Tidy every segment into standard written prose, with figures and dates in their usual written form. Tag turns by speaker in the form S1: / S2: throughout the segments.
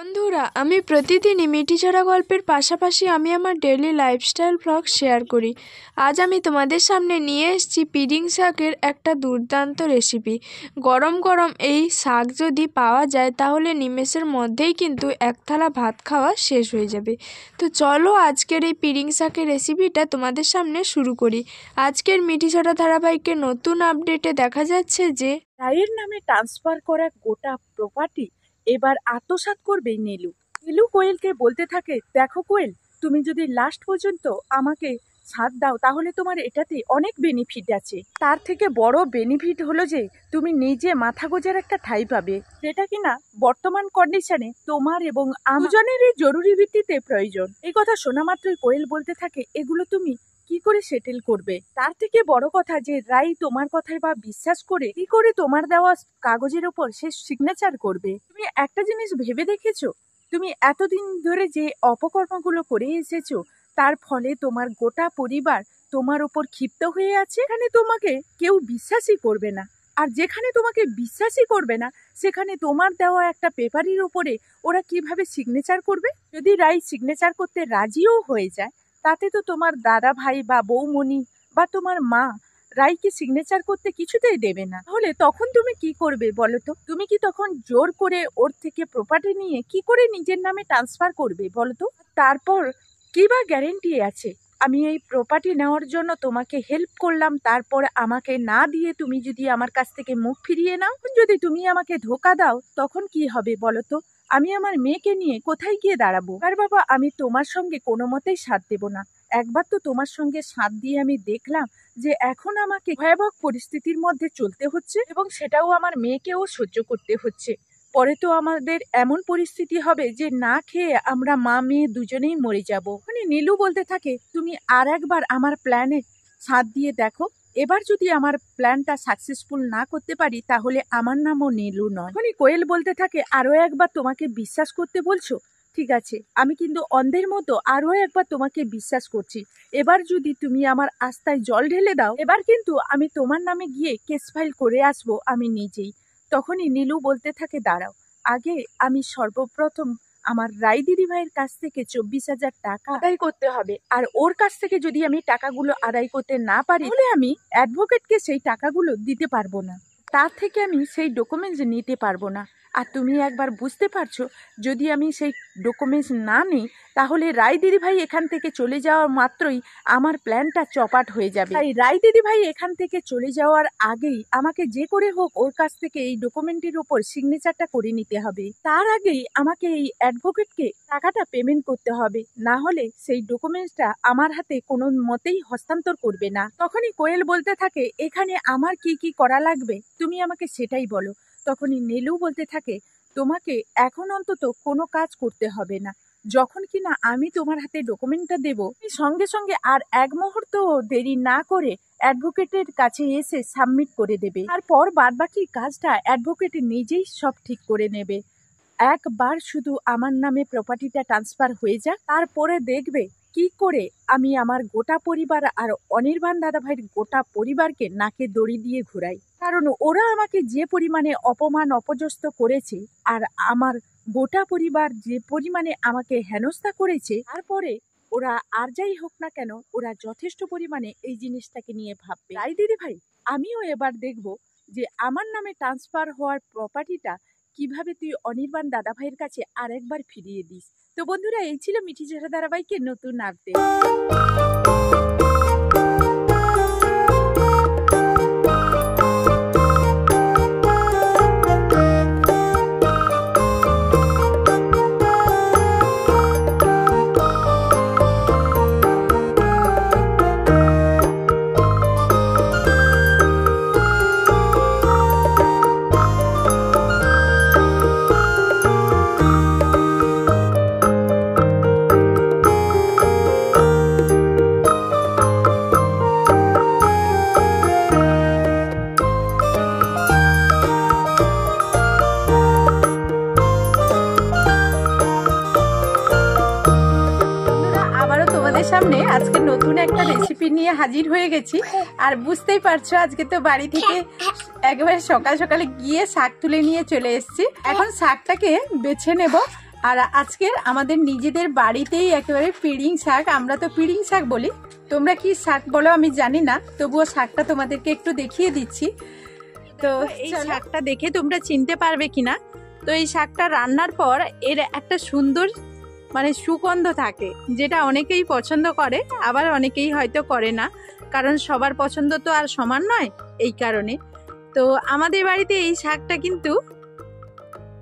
S1: বন্ধুরা, আমি প্রতিদিনই মিঠিঝরা গল্পের পাশাপাশি আমি আমার ডেইলি লাইফস্টাইল ব্লগ শেয়ার করি। আজ আমি তোমাদের সামনে নিয়ে এসেছি পিডিং শাকের একটা দুর্দান্ত রেসিপি। গরম গরম এই শাক যদি পাওয়া যায় তাহলে নিমেষের মধ্যেই কিন্তু এক থালা ভাত খাওয়া শেষ হয়ে যাবে। তো চলো আজকের এই পিডিং শাকের রেসিপিটা তোমাদের সামনে শুরু করি। আজকের মিঠিঝরা ধারাবাহিকের নতুন আপডেটে দেখা যাচ্ছে যে
S2: রায়ের নামে ট্রান্সফার করা গোটা প্রপার্টি এবার আত্মসাৎ করবে নীলু। নীলু কোয়েলকে বলতে থাকে, দেখো কোয়েল, তুমি যদি লাস্ট পর্যন্ত আমাকে ছাড় দাও তাহলে তোমার এটাতে অনেক বেনিফিট আছে। তার থেকে বড় বেনিফিট হলো যে তুমি নিজে মাথা গোজার একটা ঠাঁই পাবে, যেটা কিনা বর্তমান কন্ডিশনে তোমার এবং দুজনেরই জরুরি ভিত্তিতে প্রয়োজন। এই কথা শোনা মাত্রই কোয়েল বলতে থাকে, এগুলো তুমি কি করে সেটেল করবে? তার থেকে বড় কথা যে রাই তোমার কথায় বা বিশ্বাস করে কি করে তোমার দেওয়া কাগজের উপর সে সিগনেচার করবে? তুমি একটা জিনিস ভেবে দেখেছো, তুমি এতদিন ধরে যে অপকর্মগুলো করে এসেছো তার ফলে তোমার গোটা পরিবার তোমার উপর ক্ষিপ্ত হয়ে আছে। এখানে তোমাকে কেউ বিশ্বাসই করবে না, আর যেখানে তোমাকে বিশ্বাসই করবে না সেখানে তোমার দেওয়া একটা পেপারের উপরে ওরা কিভাবে সিগনেচার করবে? যদি রাই সিগনেচার করতে রাজিও হয়ে যায় তাতে তো তোমার দাদা ভাই বা বৌমণি বা তোমার মা রাইকে সিগনেচার করতে কিছুতেই দেবে না। তাহলে তখন তুমি কি করবে বলো তো? তুমি কি তখন জোর করে ওর থেকে প্রপার্টি নিয়ে কি করে নিজের নামে ট্রান্সফার করবে বলো তো? তারপর কি বা গ্যারেন্টি আছে আমি এই প্রপার্টি নেওয়ার জন্য তোমাকে হেল্প করলাম, তারপর আমাকে না দিয়ে তুমি যদি আমার কাছ থেকে মুখ ফিরিয়ে নাও? যদি তুমি আমাকে ধোকা দাও তখন কি হবে বলো তো? আমি আমার মেয়েকে নিয়ে কোথায় গিয়ে দাঁড়াবো? আর বাবা, আমি তোমার সঙ্গে কোনো মতেই সাথ দেব না। একবার তো তোমার সঙ্গে সাথ দিয়ে আমি দেখলাম যে এখন আমাকে ভয়াবহ পরিস্থিতির মধ্যে চলতে হচ্ছে এবং সেটাও আমার মেয়েকেও সহ্য করতে হচ্ছে। পরে তো আমাদের এমন পরিস্থিতি হবে যে না খেয়ে আমরা মা মেয়ে দুজনেই মরে যাব। মানে নীলু বলতে থাকে, তুমি আর একবার আমার প্ল্যানে সাথ দিয়ে দেখো, এবার যদি আমার প্ল্যানটা সাকসেসফুল না করতে পারি তাহলে আমার নামও নীলু নয়। মানে কোয়েল বলতে থাকে, আরো একবার তোমাকে বিশ্বাস করতে বলছো? ঠিক আছে, আমি কিন্তু অন্ধের মতো আরো একবার তোমাকে বিশ্বাস করছি। এবার যদি তুমি আমার আস্থায় জল ঢেলে দাও, এবার কিন্তু আমি তোমার নামে গিয়ে কেস ফাইল করে আসবো আমি নিজেই। তখনই নীলু বলতে থাকে, দাঁড়াও, আগে আমি সর্বপ্রথম আমার রাই দিদি ভাইয়ের কাছ থেকে 24,000 টাকা আদায় করতে হবে, আর ওর কাছ থেকে যদি আমি টাকাগুলো আদায় করতে না পারি তাহলে আমি অ্যাডভোকেটকে সেই টাকাগুলো দিতে পারবো না, তার থেকে আমি সেই ডকুমেন্টস নিতে পারবো না। আর তুমি একবার বুঝতে পারছো, যদি আমি সেই ডকুমেন্টস না নিই তাহলে রাই দিদি ভাই এখান থেকে চলে যাওয়ার মাত্রই আমার প্ল্যানটা চপাট হয়ে যাবে। তাই রাই দিদি ভাই এখান থেকে চলে যাওয়ার আগেই আমাকে যে করে হোক ওর কাছ থেকে এই ডকুমেন্টের উপর সিগনেচারটা করে নিতে হবে। তার আগেই আমাকে এই অ্যাডভোকেটকে টাকাটা পেমেন্ট করতে হবে, না হলে সেই ডকুমেন্টসটা আমার হাতে কোনো মতেই হস্তান্তর করবে না। তখনই কোয়েল বলতে থাকে, এখানে আমার কি কি করা লাগবে তুমি আমাকে সেটাই বলো। তখনই নীলু বলতে থাকে, তোমাকে এখন অন্তত কোনো কাজ করতে হবে না। যখন কিনা আমি তোমার হাতে ডকুমেন্টটা দেব, সঙ্গে সঙ্গে আর এক মুহূর্ত দেরি না করে অ্যাডভোকেটের কাছে এসে সাবমিট করে দেবে। তারপর বাদবাকি কাজটা অ্যাডভোকেট নিজেই সব ঠিক করে নেবে। একবার শুধু আমার নামে প্রপার্টিটা ট্রান্সফার হয়ে যাক, তারপরে দেখবে কি করে আমি আমার গোটা পরিবার আর অনির্বাণ দাদাভাইয়ের গোটা পরিবারকে নাকে দড়ি দিয়ে ঘুরাই। কারণ ওরা আমাকে যে পরিমাণে অপমান অপদস্থ করেছে আর আমার গোটা পরিবার যে পরিমাণে আমাকে হেনস্থা করেছে, তারপরে ওরা আর যাই হোক না কেন ওরা যথেষ্ট পরিমাণে এই জিনিসটাকে নিয়ে ভাববে। তাই দিদি ভাই, আমিও এবার দেখব যে আমার নামে ট্রান্সফার হওয়ার প্রপার্টিটা কিভাবে তুই অনির্বাণ দাদা ভাইয়ের কাছে আরেকবার ফিরিয়ে দিস। তো বন্ধুরা, এই ছিল মিঠিঝরা ধারাবাহিকের নতুন আপডেট। সামনে আজকে নতুন একটা রেসিপি নিয়ে হাজির হয়ে গেছি। আর বুঝতেই পারছো আজকে তো বাড়ি থেকে একেবারে সকাল সকালে গিয়ে শাক তুলে নিয়ে চলে এসেছি। এখন শাকটাকে বেছে নেব
S3: আর আজকের আমাদের নিজেদের বাড়িতেই একেবারে পিড়িং শাক, আমরা তো পিড়িং শাক বলি, তোমরা কি শাক বলো আমি জানি না, তবুও শাকটা তোমাদেরকে একটু দেখিয়ে দিচ্ছি। তো এই শাকটা দেখে তোমরা চিনতে পারবে কিনা। তো এই শাকটা রান্নার পর এর একটা সুন্দর মানে সুগন্ধ থাকে, যেটা অনেকেই পছন্দ করে, আবার অনেকেই হয়তো করে না, কারণ সবার পছন্দ তো আর সমান নয়। এই কারণে তো আমাদের বাড়িতে এই শাকটা কিন্তু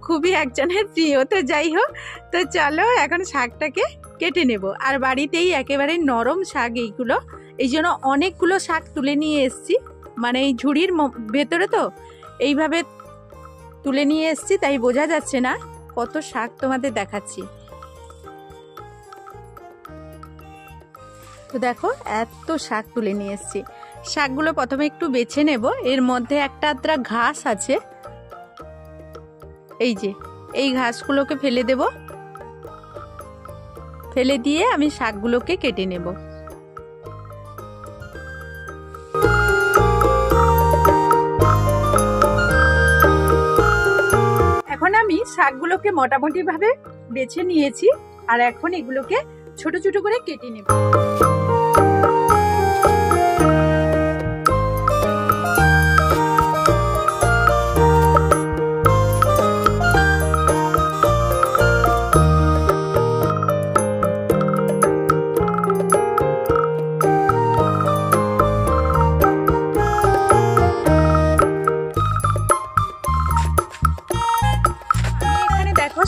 S3: খুবই একজনের প্রিয়। তো যাই হোক, তো চলো এখন শাকটাকে কেটে নেব। আর বাড়িতেই একেবারে নরম শাক এইগুলো, এই জন্য অনেকগুলো শাক তুলে নিয়ে এসছি, মানে এই ঝুড়ির ভেতরে তো এইভাবে তুলে নিয়ে এসছি, তাই বোঝা যাচ্ছে না কত শাক তোমাদের দেখাচ্ছি। তো দেখো এত শাক তুলে নিয়ে এসছি। শাকগুলো প্রথমে একটু বেছে নেব, এর মধ্যে একটা আদ্রা ঘাস আছে, এই যে এই ঘাসগুলোকে ফেলে দেব, ফেলে দিয়ে আমি শাকগুলোকে কেটে নেব। এখন আমি শাকগুলোকে মোটামুটি ভাবে বেছে নিয়েছি, আর এখন এগুলোকে ছোট ছোট করে কেটে নেব।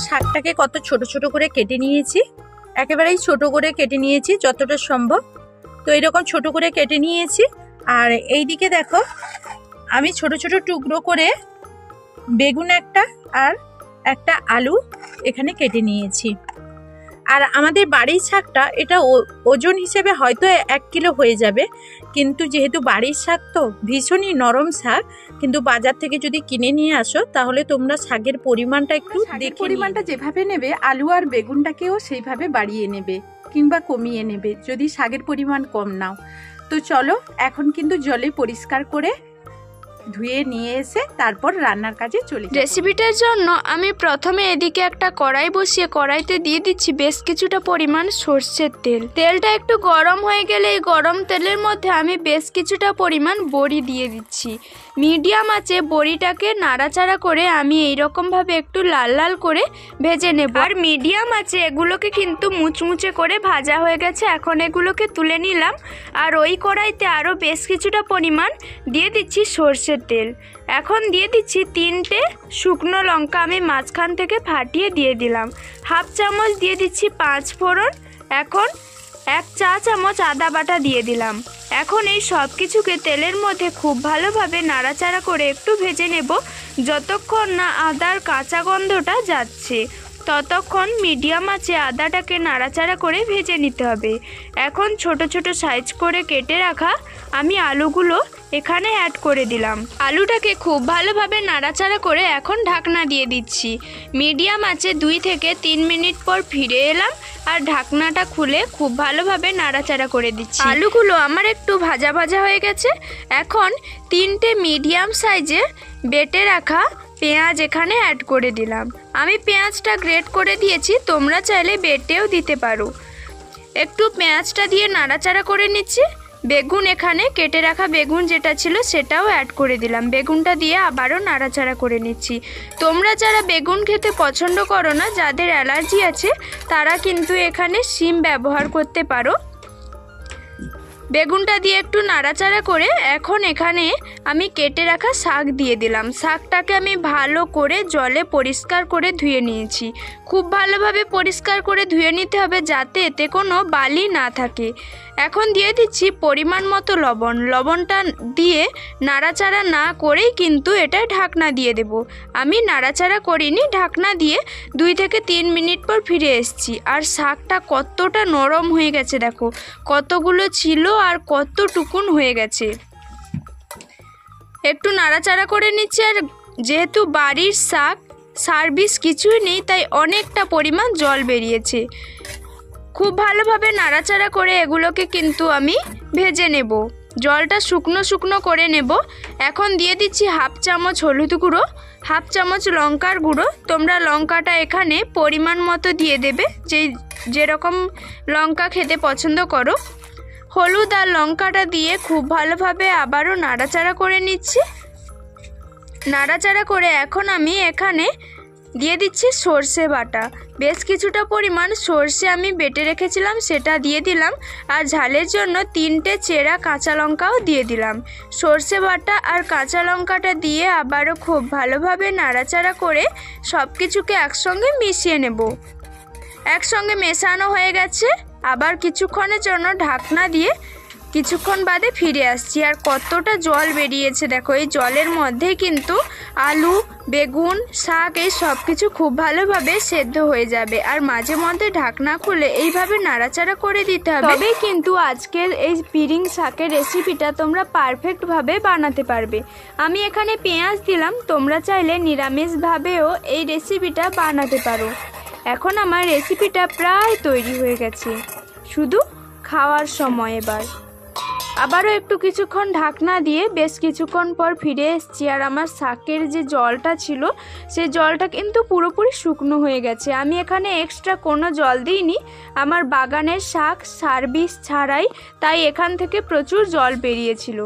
S3: শাকটাকে কত ছোট ছোট করে কেটে নিয়েছি, একেবারেই ছোট করে কেটে নিয়েছি যতটা সম্ভব। তো এরকম ছোট করে কেটে নিয়েছি। আর এই দিকে দেখো আমি ছোট ছোট টুকরো করে বেগুন একটা আর একটা আলু এখানে কেটে নিয়েছি। আর আমাদের বাড়ির শাকটা এটা ওজন হিসেবে হয়তো 1 কিলো হয়ে যাবে, কিন্তু যেহেতু বাড়ির শাক তো ভীষণই নরম শাক, কিন্তু বাজার থেকে যদি কিনে নিয়ে আসো তাহলে তোমরা শাকের পরিমাণটা একটু দেখে, পরিমাণটা যেভাবে নেবে আলু আর বেগুনটাকেও সেইভাবে বাড়িয়ে নেবে কিংবা কমিয়ে নেবে যদি শাকের পরিমাণ কম নাও। তো চলো এখন কিন্তু জলে পরিষ্কার করে ধুয়ে নিয়ে এসে তারপর রান্নার কাজে চলে যাব।
S1: রেসিপিটার জন্য আমি প্রথমে এদিকে একটা কড়াই বসিয়ে কড়াইতে দিয়ে দিচ্ছি বেশ কিছুটা পরিমাণ সর্ষের তেল। তেলটা একটু গরম হয়ে গেলে এই গরম তেলের মধ্যে আমি বেশ কিছুটা পরিমাণ বড়ি দিয়ে দিচ্ছি। মিডিয়াম আঁচে বড়িটাকে নাড়াচাড়া করে আমি এইরকমভাবে একটু লাল লাল করে ভেজে নেব। আর মিডিয়াম আঁচে এগুলোকে কিন্তু মুচমুচে করে ভাজা হয়ে গেছে, এখন এগুলোকে তুলে নিলাম। আর ওই কড়াইতে আরও বেশ কিছুটা পরিমাণ দিয়ে দিচ্ছি সর্ষের তেল। এখন দিয়ে দিচ্ছি 3টে শুকনো লঙ্কা আমি মাঝখান থেকে ফাটিয়ে দিয়ে দিলাম। হাফ চামচ দিয়ে দিচ্ছি 5 ফোড়ন। এখন 1 চা চামচ আদা বাটা দিয়ে দিলাম। এখন এই সব কিছুকে তেলের মধ্যে খুব ভালোভাবে নাড়াচাড়া করে একটু ভেজে নেব, যতক্ষণ না আদার কাঁচা গন্ধটা যাচ্ছে ততক্ষণ মিডিয়াম আঁচে আদাটাকে নাড়াচাড়া করে ভেজে নিতে হবে। এখন ছোট ছোট সাইজ করে কেটে রাখা আমি আলুগুলো এখানে অ্যাড করে দিলাম। আলুটাকে খুব ভালোভাবে নাড়াচাড়া করে এখন ঢাকনা দিয়ে দিচ্ছি। মিডিয়াম আঁচে 2 থেকে 3 মিনিট পর ফিরে এলাম আর ঢাকনাটা খুলে খুব ভালোভাবে নাড়াচাড়া করে দিচ্ছি। আলুগুলো আমার একটু ভাজা ভাজা হয়ে গেছে। এখন 3টে মিডিয়াম সাইজের বেটে রাখা পেঁয়াজ এখানে অ্যাড করে দিলাম। আমি পেঁয়াজটা গ্রেট করে দিয়েছি, তোমরা চাইলে বেটেও দিতে পারো। একটু পেঁয়াজটা দিয়ে নাড়াচাড়া করে নিচ্ছি। বেগুন এখানে কেটে রাখা বেগুন যেটা ছিল সেটাও অ্যাড করে দিলাম। বেগুনটা দিয়ে আবারও নাড়াচাড়া করে নিচ্ছি। তোমরা যারা বেগুন খেতে পছন্দ করো না, যাদের অ্যালার্জি আছে, তারা কিন্তু এখানে শিম ব্যবহার করতে পারো। বেগুনটা দিয়ে একটু নাড়াচাড়া করে এখন এখানে আমি কেটে রাখা শাক দিয়ে দিলাম। শাকটাকে আমি ভালো করে জলে পরিষ্কার করে ধুয়ে নিয়েছি। খুব ভালোভাবে পরিষ্কার করে ধুয়ে নিতে হবে যাতে এতে কোনো বালি না থাকে। এখন দিয়ে দিচ্ছি পরিমাণ মতো লবণ। লবণটা দিয়ে নাড়াচাড়া না করেই কিন্তু এটা ঢাকনা দিয়ে দেব। আমি নাড়াচাড়া করিনি, ঢাকনা দিয়ে 2 থেকে 3 মিনিট পর ফিরে এসেছি। আর শাকটা কতটা নরম হয়ে গেছে দেখো, কতগুলো ছিল আর কতটুকুন হয়ে গেছে। একটু নাড়াচাড়া করে নিচ্ছি। আর যেহেতু বাড়ির শাক সার্ভিস কিছুই নেই, তাই অনেকটা পরিমাণ জল বেরিয়েছে। খুব ভালোভাবে নাড়াচাড়া করে এগুলোকে কিন্তু আমি ভেজে নেব, জলটা শুকনো শুকনো করে নেব। এখন দিয়ে দিচ্ছি হাফ চামচ হলুদ গুঁড়ো, হাফ চামচ লঙ্কার গুঁড়ো। তোমরা লঙ্কাটা এখানে পরিমাণ মতো দিয়ে দেবে, যেরকম লঙ্কা খেতে পছন্দ করো। হলুদ আর লঙ্কাটা দিয়ে খুব ভালোভাবে আবারও নাড়াচাড়া করে নিচ্ছি। নাড়াচাড়া করে এখন আমি এখানে দিয়ে দিচ্ছি সর্ষে বাটা। বেশ কিছুটা পরিমাণ সর্ষে আমি বেটে রেখেছিলাম, সেটা দিয়ে দিলাম। আর ঝালের জন্য 3টে চেরা কাঁচা লঙ্কাও দিয়ে দিলাম। সর্ষে বাটা আর কাঁচা লঙ্কাটা দিয়ে আবারও খুব ভালোভাবে নাড়াচাড়া করে সব কিছুকে একসঙ্গে মিশিয়ে নেব। একসঙ্গে মেশানো হয়ে গেছে। আবার কিছুক্ষণের জন্য ঢাকনা দিয়ে কিছুক্ষণ বাদে ফিরে আসছি। আর কতটা জল বেরিয়েছে দেখো। এই জলের মধ্যেই কিন্তু আলু, বেগুন, শাক এই সব কিছু খুব ভালোভাবে সেদ্ধ হয়ে যাবে। আর মাঝে মধ্যে ঢাকনা খুলে এইভাবে নাড়াচাড়া করে দিতে হবে, তবেই কিন্তু আজকের এই পিরিং শাকের রেসিপিটা তোমরা পারফেক্টভাবে বানাতে পারবে। আমি এখানে পেঁয়াজ দিলাম, তোমরা চাইলে নিরামিষভাবেও এই রেসিপিটা বানাতে পারো। এখন আমার রেসিপিটা প্রায় তৈরি হয়ে গেছে, শুধু খাওয়ার সময়। এবার আবারও একটু কিছুক্ষণ ঢাকনা দিয়ে বেশ কিছুক্ষণ পর ফিরে এসেছি। আর আমার শাকের যে জলটা ছিল সেই জলটা কিন্তু পুরোপুরি শুকনো হয়ে গেছে। আমি এখানে এক্সট্রা কোনো জল দিইনি, আমার বাগানের শাক সার বিষ ছাড়াই, তাই এখান থেকে প্রচুর জল বেরিয়েছিল।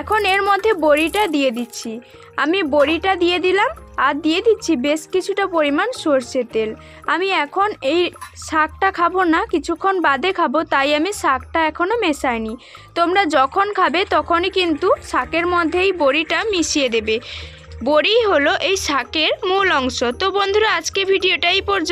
S1: এখন এর মধ্যে বড়িটা দিয়ে দিচ্ছি। আমি বড়িটা দিয়ে দিলাম আর দিয়ে দিচ্ছি বেশ কিছুটা পরিমাণ সর্ষের তেল। আমি এখন এই শাকটা খাবো না, কিছুক্ষণ বাদে খাবো, তাই আমি শাকটা এখনও মেশাইনি। তোমরা যখন খাবে তখনই কিন্তু শাকের মধ্যেই বড়িটা মিশিয়ে দেবে। বড়ি হলো এই শাকের মূল অংশ। তো বন্ধুরা, আজকে ভিডিওটা এই পর্যন্ত।